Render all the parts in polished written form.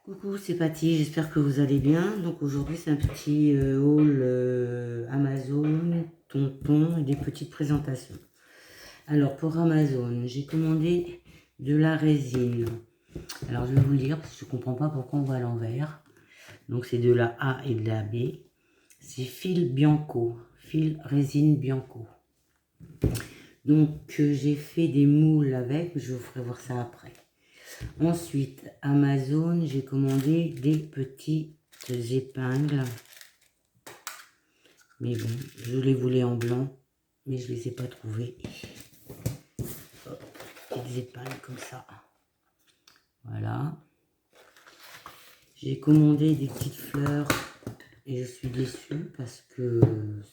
Coucou, c'est Patty, j'espère que vous allez bien. Donc aujourd'hui c'est un petit haul Amazon, tonton et des petites présentations. Alors pour Amazon, j'ai commandé de la résine. Alors je vais vous le dire parce que je ne comprends pas pourquoi on voit à l'envers. Donc c'est de la A et de la B. C'est fil Bianco, fil résine Bianco. Donc j'ai fait des moules avec, je vous ferai voir ça après. Ensuite, Amazon, j'ai commandé des petites épingles. Mais bon, je les voulais en blanc, mais je ne les ai pas trouvées. Hop, petites épingles comme ça. Voilà. J'ai commandé des petites fleurs et je suis déçue parce que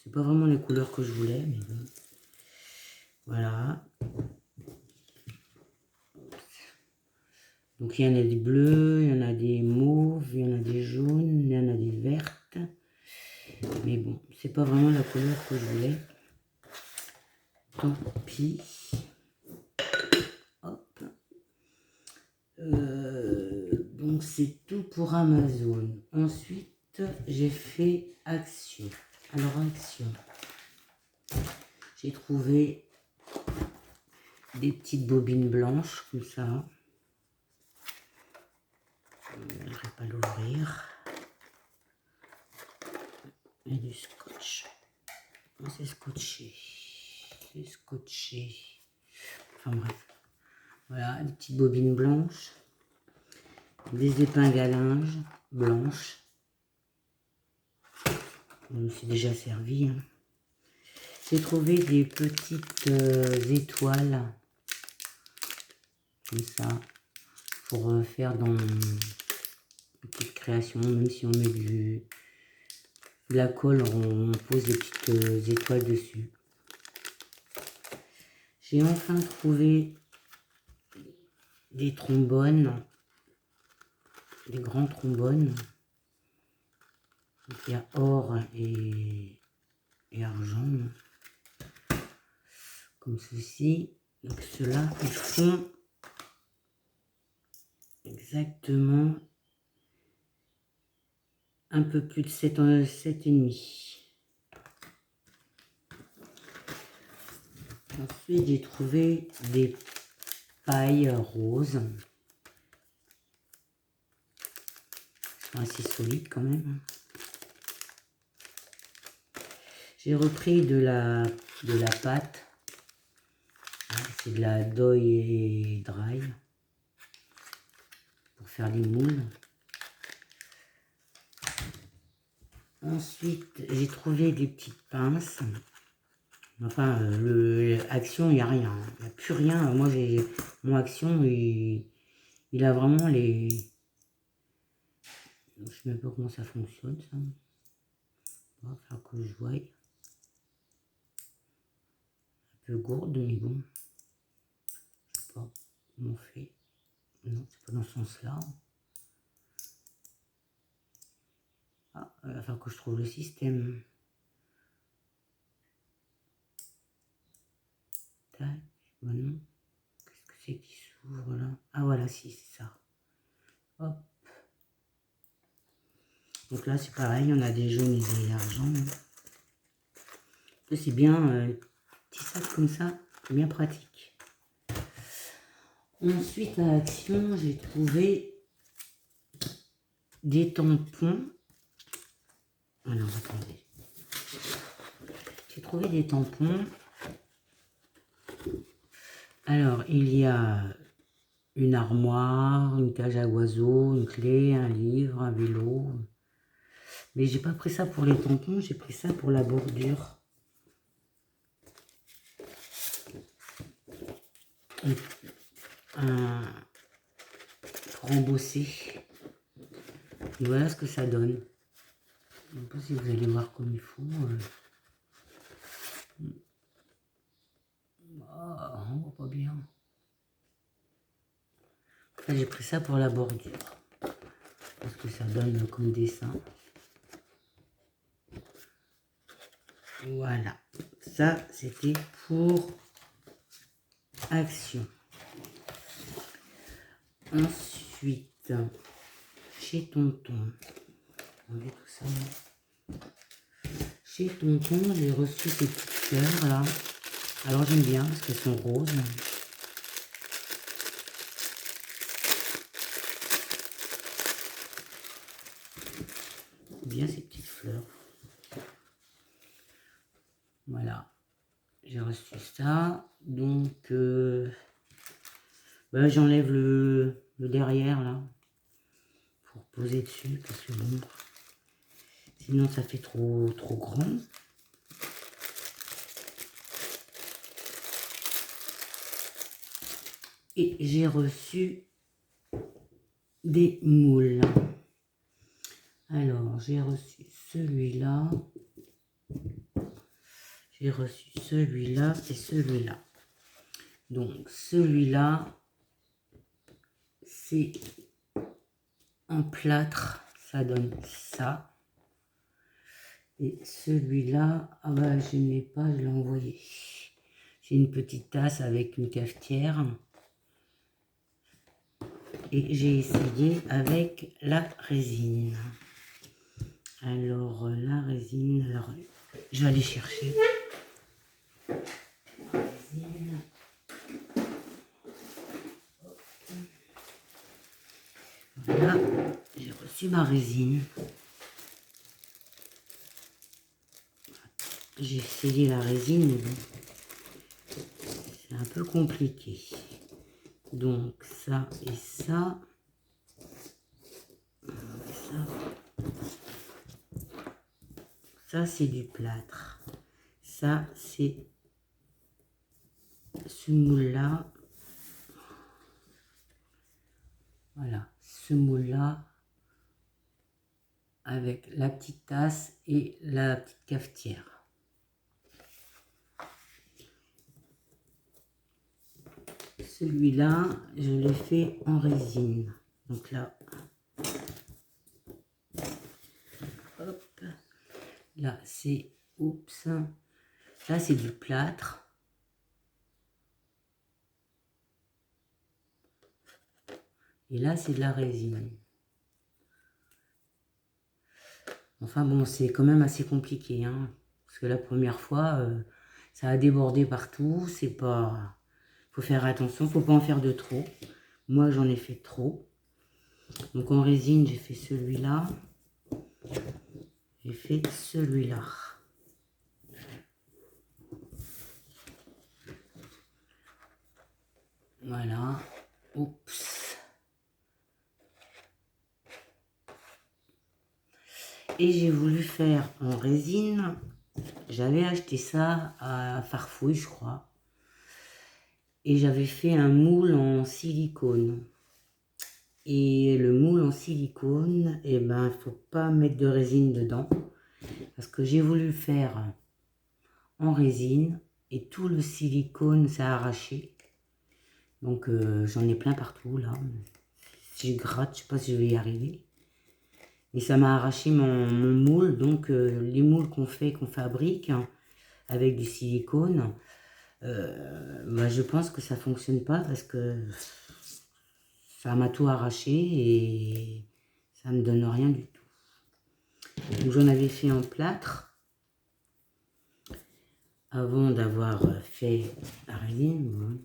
c'est pas vraiment les couleurs que je voulais, mais bon. Voilà. Donc il y en a des bleus, il y en a des mauves, il y en a des jaunes, il y en a des vertes. Mais bon, c'est pas vraiment la couleur que je voulais. Tant pis. Hop. Donc c'est tout pour Amazon. Ensuite, j'ai fait Action. Alors Action, j'ai trouvé des petites bobines blanches comme ça. Je ne vais pas l'ouvrir. Et du scotch. C'est scotché. C'est scotché. Enfin bref. Voilà, des petites bobines blanches. Des épingles à linge blanches. Je me suis déjà servi. Hein. J'ai trouvé des petites étoiles. Comme ça. Pour faire dans une petite création. Même si on met de la colle, on pose des petites étoiles dessus. J'ai enfin trouvé des trombones. Des grands trombones. Donc, il y a or et argent. Comme ceci. Donc ceux-là, ils font exactement un peu plus de 7,5. Ensuite, j'ai trouvé des pailles roses. Elles sont assez solides quand même. J'ai repris de la pâte. C'est de la Doy et Dry pour faire les moules. Ensuite, j'ai trouvé des petites pinces. Enfin, Action, il n'y a rien. Il n'y a plus rien. Moi, j'ai mon Action, il a vraiment les... Je ne sais même pas comment ça fonctionne, ça. Il va falloir que je voie. Un peu gourde, mais bon. Je sais pas comment on fait. Non, c'est pas dans ce sens-là. Ah, il va falloir que je trouve le système. Tac, voilà. Qu'est-ce que c'est qui s'ouvre là? Ah voilà, si, c'est ça. Hop. Donc là, c'est pareil, on a des jaunes et des argents. C'est bien, petit sac comme ça, bien pratique. Ensuite, à Action, j'ai trouvé des tampons. Alors, attendez. J'ai trouvé des tampons. Alors, il y a une armoire, une cage à oiseaux, une clé, un livre, un vélo. Mais j'ai pas pris ça pour les tampons, j'ai pris ça pour la bordure. Pour embosser. Et voilà ce que ça donne. Je ne sais pas si vous allez voir comme il faut. Oh, on voit pas bien. J'ai pris ça pour la bordure. Parce que ça donne comme dessin. Voilà. Ça, c'était pour Action. Ensuite, chez Tonton. On met tout ça. Chez Tonton, j'ai reçu ces petites fleurs là. Alors j'aime bien parce qu'elles sont roses. J'aime bien ces petites fleurs. Voilà. J'ai reçu ça. Donc j'enlève le derrière là. Pour poser dessus parce que bon. Sinon ça fait trop grand. Et j'ai reçu des moules. Alors, j'ai reçu celui-là. J'ai reçu celui-là et celui-là. Donc, celui-là, c'est en plâtre. Ça donne ça. Et celui-là, ah bah, je n'ai pas, je l'ai envoyé. J'ai une petite tasse avec une cafetière. Et j'ai essayé avec la résine. Alors, la résine, alors, je vais aller chercher. La résine. Voilà, j'ai reçu ma résine. J'ai essayé la résine, mais bon, c'est un peu compliqué. Donc, ça et ça. Ça, c'est du plâtre. Ça, c'est ce moule-là. Voilà, ce moule-là avec la petite tasse et la petite cafetière. Celui-là, je l'ai fait en résine. Donc là, hop, là c'est, oups, là c'est du plâtre. Et là c'est de la résine. Enfin bon, c'est quand même assez compliqué, hein, parce que la première fois, ça a débordé partout. C'est pas, faut faire attention, faut pas en faire de trop. Moi j'en ai fait trop. Donc en résine, j'ai fait celui-là. J'ai fait celui-là. Voilà. Oups. Et j'ai voulu faire en résine. J'avais acheté ça à Farfouille, je crois. Et j'avais fait un moule en silicone. Et le moule en silicone, eh ben, il faut pas mettre de résine dedans. Parce que j'ai voulu faire en résine et tout le silicone s'est arraché. Donc j'en ai plein partout là. Si je gratte, je sais pas si je vais y arriver. Et ça m'a arraché mon moule. Donc les moules qu'on fabrique hein, avec du silicone, je pense que ça fonctionne pas parce que ça m'a tout arraché et ça me donne rien du tout. Donc j'en avais fait en plâtre avant d'avoir fait la résine. Bon.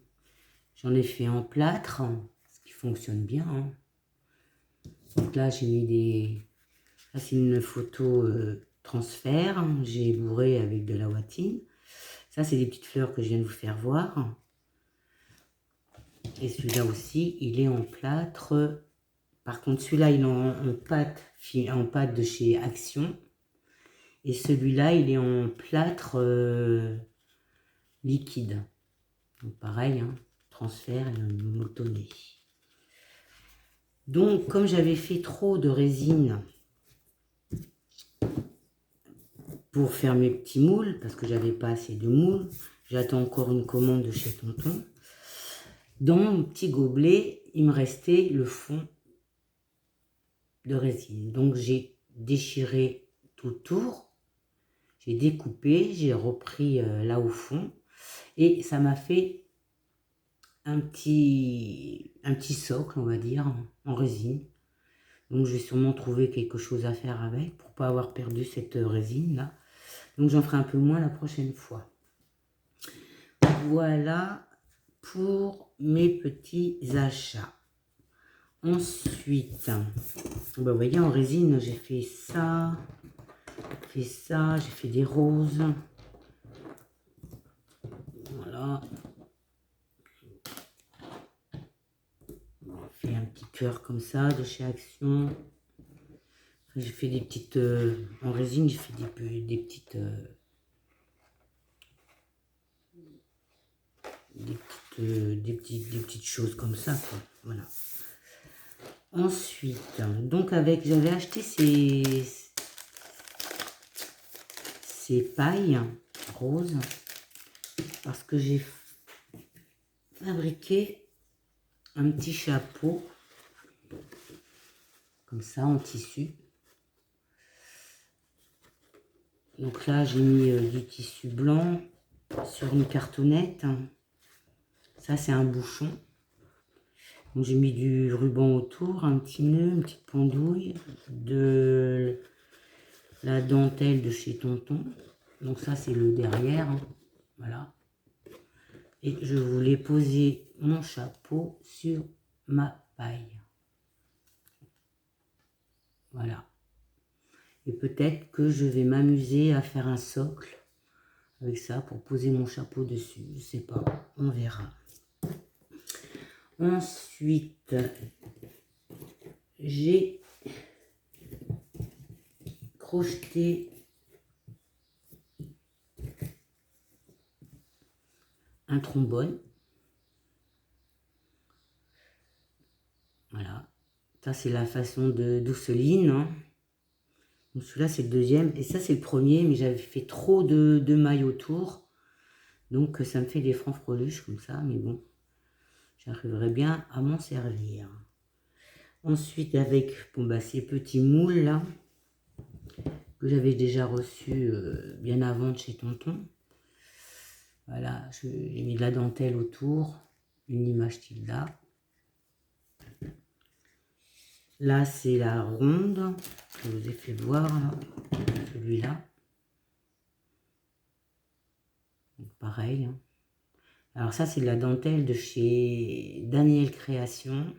J'en ai fait en plâtre, ce qui fonctionne bien. Hein. Donc là j'ai mis des... Là c'est une photo transfert, j'ai bourré avec de la watine. Ça c'est des petites fleurs que je viens de vous faire voir. Et celui-là aussi, il est en plâtre. Par contre, celui-là, il est en pâte de chez Action. Et celui-là, il est en plâtre liquide. Donc pareil, hein, transfert et molletonné. Donc, comme j'avais fait trop de résine pour faire mes petits moules, parce que j'avais pas assez de moules, j'attends encore une commande de chez Tonton. Dans mon petit gobelet, il me restait le fond de résine. Donc j'ai déchiré tout le tour, j'ai découpé, j'ai repris là au fond et ça m'a fait un petit socle, on va dire, en résine. Donc je vais sûrement trouver quelque chose à faire avec pour pas avoir perdu cette résine là. Donc j'en ferai un peu moins la prochaine fois. Voilà pour mes petits achats. Ensuite, vous voyez, en résine, j'ai fait ça, j'ai fait des roses. Voilà. J'ai fait un petit cœur comme ça de chez Action. J'ai fait des petites... en résine, j'ai fait des petites choses comme ça, quoi. Voilà. Ensuite, donc j'avais acheté ces pailles roses parce que j'ai fabriqué un petit chapeau comme ça en tissu. Donc là, j'ai mis du tissu blanc sur une cartonnette. Ça, c'est un bouchon. Donc j'ai mis du ruban autour, un petit nœud, une petite pendouille, de la dentelle de chez Tonton. Donc ça, c'est le derrière. Hein. Voilà. Et je voulais poser mon chapeau sur ma paille. Voilà. Et peut-être que je vais m'amuser à faire un socle avec ça pour poser mon chapeau dessus. Je sais pas, on verra. Ensuite, j'ai crocheté un trombone. Voilà. Ça, c'est la façon de d'Ousseline. Hein. Donc celui-là, c'est le deuxième. Et ça, c'est le premier, mais j'avais fait trop de mailles autour. Donc, ça me fait des francs-freluches comme ça. Mais bon, j'arriverai bien à m'en servir. Ensuite, avec ces petits moules là, que j'avais déjà reçus bien avant de chez Tonton. Voilà, j'ai mis de la dentelle autour, une image tilda. Là, c'est la ronde que je vous ai fait voir, celui-là. Pareil. Hein. Alors ça, c'est de la dentelle de chez Daniel Création.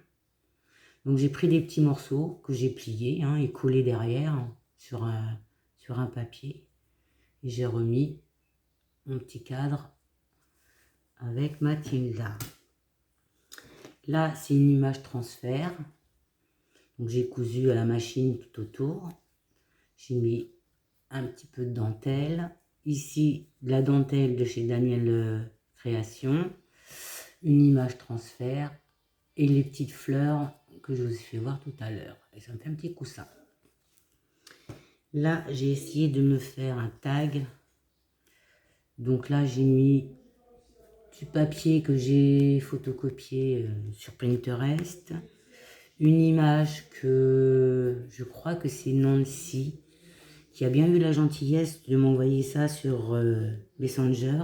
Donc j'ai pris des petits morceaux que j'ai pliés hein, et collés derrière sur un papier. Et j'ai remis mon petit cadre avec Mathilda. Là, c'est une image transfert. Donc j'ai cousu à la machine tout autour. J'ai mis un petit peu de dentelle. Ici, de la dentelle de chez Daniel Création. Une image transfert. Et les petites fleurs que je vous ai fait voir tout à l'heure. Et ça me fait un petit coussin. Là, j'ai essayé de me faire un tag. Donc là, j'ai mis du papier que j'ai photocopié sur Pinterest. Une image que je crois que c'est Nancy qui a bien eu la gentillesse de m'envoyer ça sur Messenger.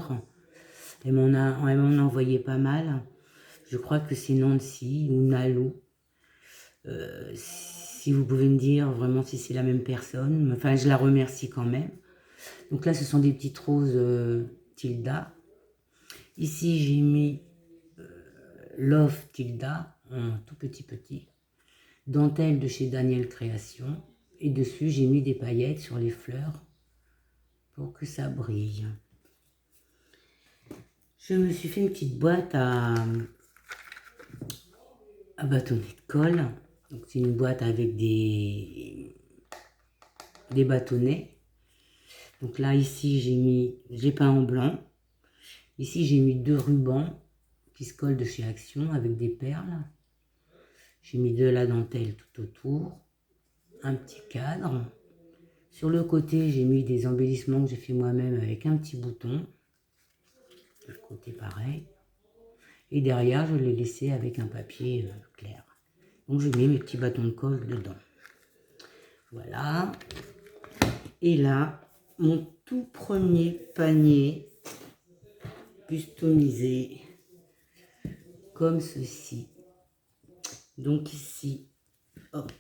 Elle m'en a envoyé pas mal. Je crois que c'est Nancy ou Nalou. Si vous pouvez me dire vraiment si c'est la même personne. Enfin, je la remercie quand même. Donc là, ce sont des petites roses Tilda. Ici, j'ai mis Love Tilda, un tout petit. Dentelle de chez Daniel Création. Et dessus, j'ai mis des paillettes sur les fleurs pour que ça brille. Je me suis fait une petite boîte à bâtonnets de colle. Donc c'est une boîte avec des bâtonnets. Donc là, ici, j'ai peint en blanc. Ici, j'ai mis 2 rubans qui se collent de chez Action avec des perles. J'ai mis de la dentelle tout autour. Un petit cadre. Sur le côté, j'ai mis des embellissements que j'ai fait moi-même avec un petit bouton. De l'autre côté, pareil. Et derrière, je l'ai laissé avec un papier clair. Donc, je mets mes petits bâtons de colle dedans. Voilà. Et là, mon tout premier panier customisé comme ceci. Donc ici, hop,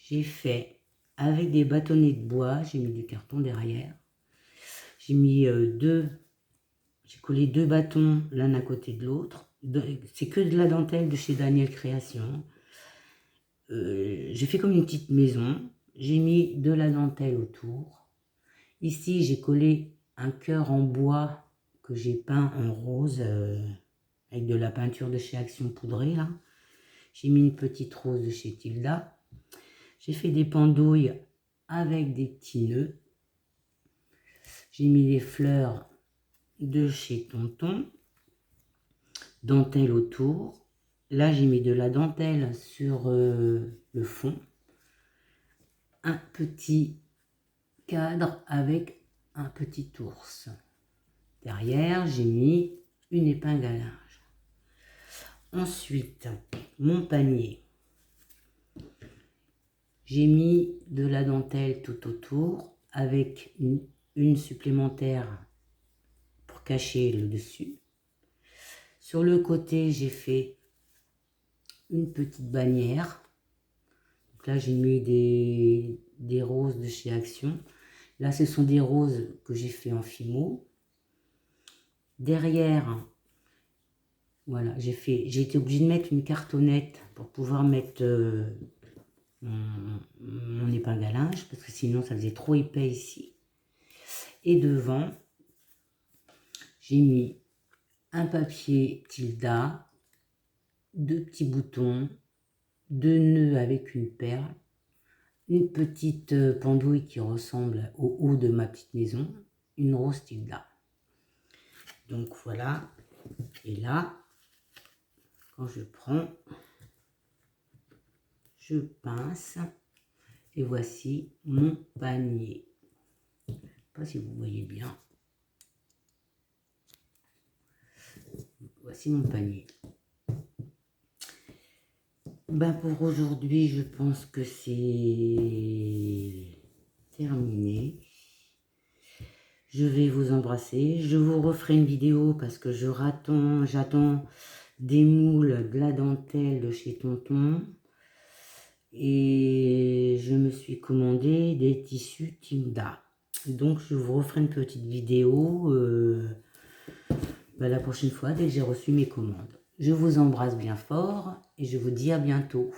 j'ai fait avec des bâtonnets de bois, j'ai mis du carton derrière. J'ai mis j'ai collé 2 bâtons l'un à côté de l'autre. C'est que de la dentelle de chez Daniel Création. J'ai fait comme une petite maison. J'ai mis de la dentelle autour. Ici, j'ai collé un cœur en bois que j'ai peint en rose avec de la peinture de chez Action Poudrée là. J'ai mis une petite rose de chez Tilda. J'ai fait des pendouilles avec des petits nœuds. J'ai mis des fleurs de chez Tonton. Dentelle autour. Là, j'ai mis de la dentelle sur le fond. Un petit cadre avec un petit ours. Derrière, j'ai mis une épingle à linge. Ensuite, mon panier. J'ai mis de la dentelle tout autour avec une supplémentaire pour cacher le dessus. Sur le côté, j'ai fait une petite bannière. Donc là, j'ai mis des roses de chez Action. Là, ce sont des roses que j'ai fait en fimo. Derrière, voilà, j'ai été obligée de mettre une cartonnette pour pouvoir mettre mon épingle à linge, parce que sinon ça faisait trop épais ici. Et devant, j'ai mis un papier Tilda, 2 petits boutons, 2 nœuds avec une perle, une petite pendouille qui ressemble au haut de ma petite maison, une rose Tilda. Donc voilà, et là, quand je prends, je pince, et voici mon panier. Je ne sais pas si vous voyez bien. Voici mon panier. Ben pour aujourd'hui, je pense que c'est terminé. Je vais vous embrasser. Je vous referai une vidéo parce que j'attends des moules, de la dentelle de chez Tonton. Et je me suis commandé des tissus Tilda. Donc je vous referai une petite vidéo la prochaine fois dès que j'ai reçu mes commandes. Je vous embrasse bien fort et je vous dis à bientôt.